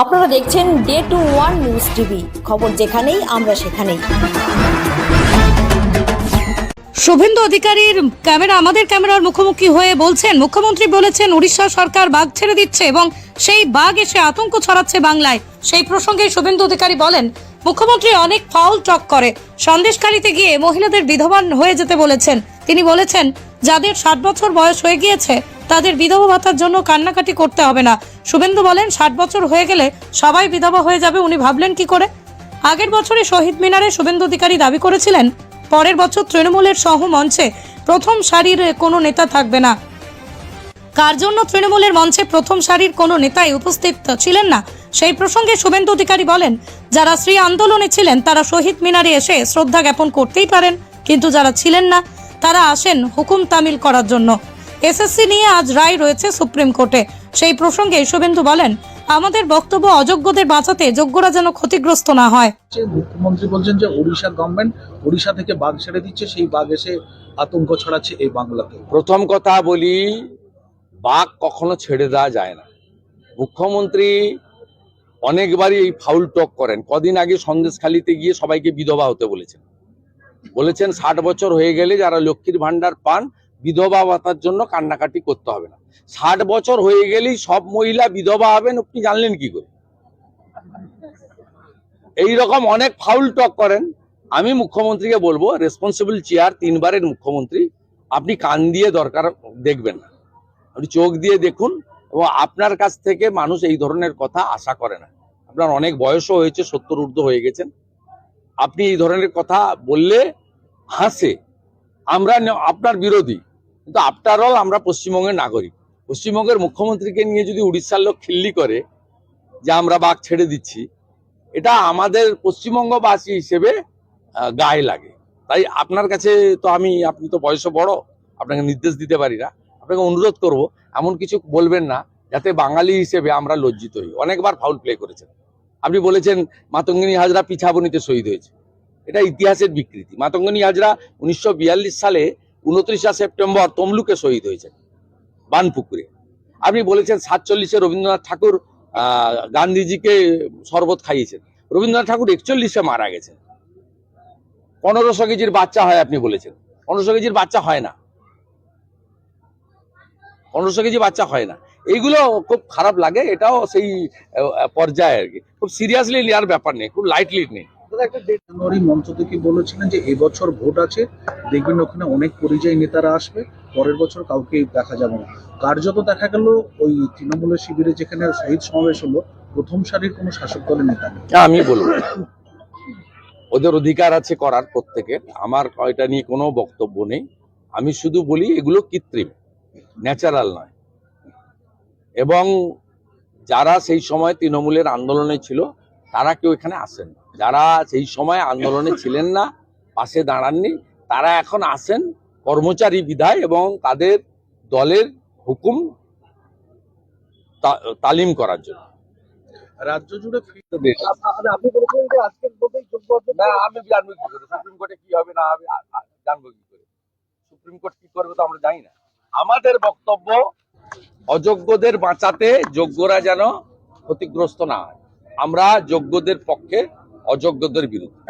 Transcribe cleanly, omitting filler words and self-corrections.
আপনারা দেখছেন day two one news TV, খবর যেখানেই আমরা সেখানেই। শুভেন্দু অধিকারীর আমাদের ক্যামেরার মুখোমুখি হয়ে বলছেন, মুখ্যমন্ত্রী বলেছেন উড়িষ্যা সরকার বাঘ ছেড়ে দিচ্ছে এবং সেই বাঘ এসে আতঙ্ক ছড়াচ্ছে বাংলায়। সেই প্রসঙ্গে শুভেন্দু অধিকারী বলেন, মুখ্যমন্ত্রী অনেক ফাউল টক করে, সন্দেশখালীতে গিয়ে মহিলাদের বিধবা হয়ে যেতে বলেছেন। তিনি বলেছেন, যাদের 60 বছর বয়স হয়ে গিয়েছে তাদের বিধবা ভাতার জন্য কান্নাকাটি করতে হবে না। শুভেন্দু বলেন, 60 বছর হয়ে গেলে সবাই বিধবা হয়ে যাবে। উনি ভাবলেন কি করে? আগের বছরে শহীদ মিনারে শুভেন্দু অধিকারী দাবি করেছিলেন, পরের বছর তৃণমূলের সহ মঞ্চে প্রথম সারির কোনো নেতা থাকবে না। কার জন্য তৃণমূলের মঞ্চে প্রথম সারির কোনো নেতাই উপস্থিত ছিলেন না? সেই প্রসঙ্গে শুভেন্দু অধিকারী বলেন, যারা শ্রী আন্দোলনে ছিলেন তারা শহীদ মিনারে এসে শ্রদ্ধা জ্ঞাপন করতেই পারেন, কিন্তু যারা ছিলেন না তারা আসেন হুকুম তামিল করার জন্য। এসএসসি নিয়ে আজ রায় রয়েছে সুপ্রিম কোর্টে। সেই প্রসঙ্গে শুভেন্দু বলেন, আমাদের বক্তব্য অযোগ্যদের বাঁচাতে যোগ্যরা যেন ক্ষতিগ্রস্ত না হয়। মুখ্যমন্ত্রী বলছেন যে ওড়িশা গভর্নমেন্ট ওড়িশা থেকে বাঘ ছেড়ে দিচ্ছে, সেই বাঘ এসে আতঙ্ক ছড়াচ্ছে এই বাংলাতে। প্রথম কথা বলি, বাঘ কখনো ছেড়ে দেওয়া যায় না। মুখ্যমন্ত্রী অনেকবারই এই ফাউল টক করেন। কদিন আগে সন্দেশখালীতে গিয়ে সবাইকে বিধবা হতে বলেছেন 60 বছর হয়ে গেলে যারা লক্ষ্মীর ভান্ডার পান বিধবা ভাতার জন্য কান্নাকাটি করতে হবে না। 60 বছর হয়ে গেলেই সব মহিলা বিধবা হবেন, আপনি জানলেন কি করে? এইরকম অনেক ফাউল টক করেন। আমি মুখ্যমন্ত্রীকে বলবো, রেসপন্সিবল চেয়ার, 3 বারের মুখ্যমন্ত্রী, আপনি কান দিয়ে দরকার দেখবেন না, আপনি চোখ দিয়ে দেখুন। এবং আপনার কাছ থেকে মানুষ এই ধরনের কথা আশা করে না। আপনার অনেক বয়সও হয়েছে, 70 ঊর্ধ্ব হয়ে গেছেন। আপনি এই ধরনের কথা বললে হাসে, আমরা আপনার বিরোধী, কিন্তু আফটার অল আমরা পশ্চিমবঙ্গের নাগরিক। পশ্চিমবঙ্গের মুখ্যমন্ত্রীকে নিয়ে যদি উড়িষ্যার লোক খিল্লি করে যে আমরা বাঘ ছেড়ে দিচ্ছি, এটা আমাদের পশ্চিমবঙ্গবাসী হিসেবে গায়ে লাগে। তাই আপনার কাছে তো আপনি তো বয়সে বড়, আপনাকে নির্দেশ দিতে পারি না। আপনাকে অনুরোধ করব, এমন কিছু বলবেন না যাতে বাঙালি হিসেবে আমরা লজ্জিত হই। অনেকবার ফাউল প্লে করেছেন। আপনি বলেছেন মাতঙ্গিনী হাজরা পিছাবনিতে শহীদ হয়েছে, এটা ইতিহাসের বিকৃতি। মাতঙ্গিনী হাজরা 1942 সালে 29 সেপ্টেম্বর তমলুকে শহীদ হয়েছেন, বানপুকুরে। আপনি বলেছেন 47-এ রবীন্দ্রনাথ ঠাকুর গান্ধীজিকে শরবত খাইয়েছেন। রবীন্দ্রনাথ ঠাকুর 41-এ মারা গেছেন। 1500 কেজির বাচ্চা হয় আপনি বলেছেন। 1500 কেজির বাচ্চা হয় না, 1500 কেজি বাচ্চা হয় না। এইগুলো খুব খারাপ লাগে। এটাও সেই পর্যায়ে আর কি, খুব সিরিয়াসলি নেওয়ার ব্যাপার নেই, খুব লাইটলি নেই। জানুয়ারি মঞ্চ থেকে বলেছিলেন যে এবছর ভোট আছে, দেখবেন ওখানে অনেক পরিযায়ী নেতারা আসবে, পরের বছর কাউকে দেখা যাবে না। কার্যত দেখা গেল ওই তৃণমূলের শিবিরে যেখানে শহীদ সমাবেশ হলো, প্রথম সারির কোনো শাসক দলের নেতা নেই। আমি বলবো, ওদের অধিকার আছে করার প্রত্যেকের, আমার এটা নিয়ে কোনো বক্তব্য নেই। আমি শুধু বলি এগুলো কৃত্রিম, ন্যাচারাল নয়। এবং যারা সেই সময় তৃণমূলের আন্দোলনে ছিল তারা কেউ এখানে আসেন না। যারা সেই সময় আন্দোলনে ছিলেন না, পাশে দাঁড়াননি, তারা এখন আসেন কর্মচারী বিধায় এবং তাদের দলের হুকুম তালিম করার জন্য। রাজ্য জুড়ে আপনি বলেছিলেন যে আজকের ভোটেই যোগ্য না, আমি জানবো কি করে সুপ্রিম কোর্টে কি হবে না হবে? জানবো কি করে? সুপ্রিম কোর্ট কি করবে তো আমরা জানি না। আমাদের বক্তব্য, অযোগ্যদের বাঁচাতে যোগ্যরা যেন ক্ষতিগ্রস্ত না হয়। আমরা যোগ্যদের পক্ষে, অযোগ্যদের বিরুদ্ধে।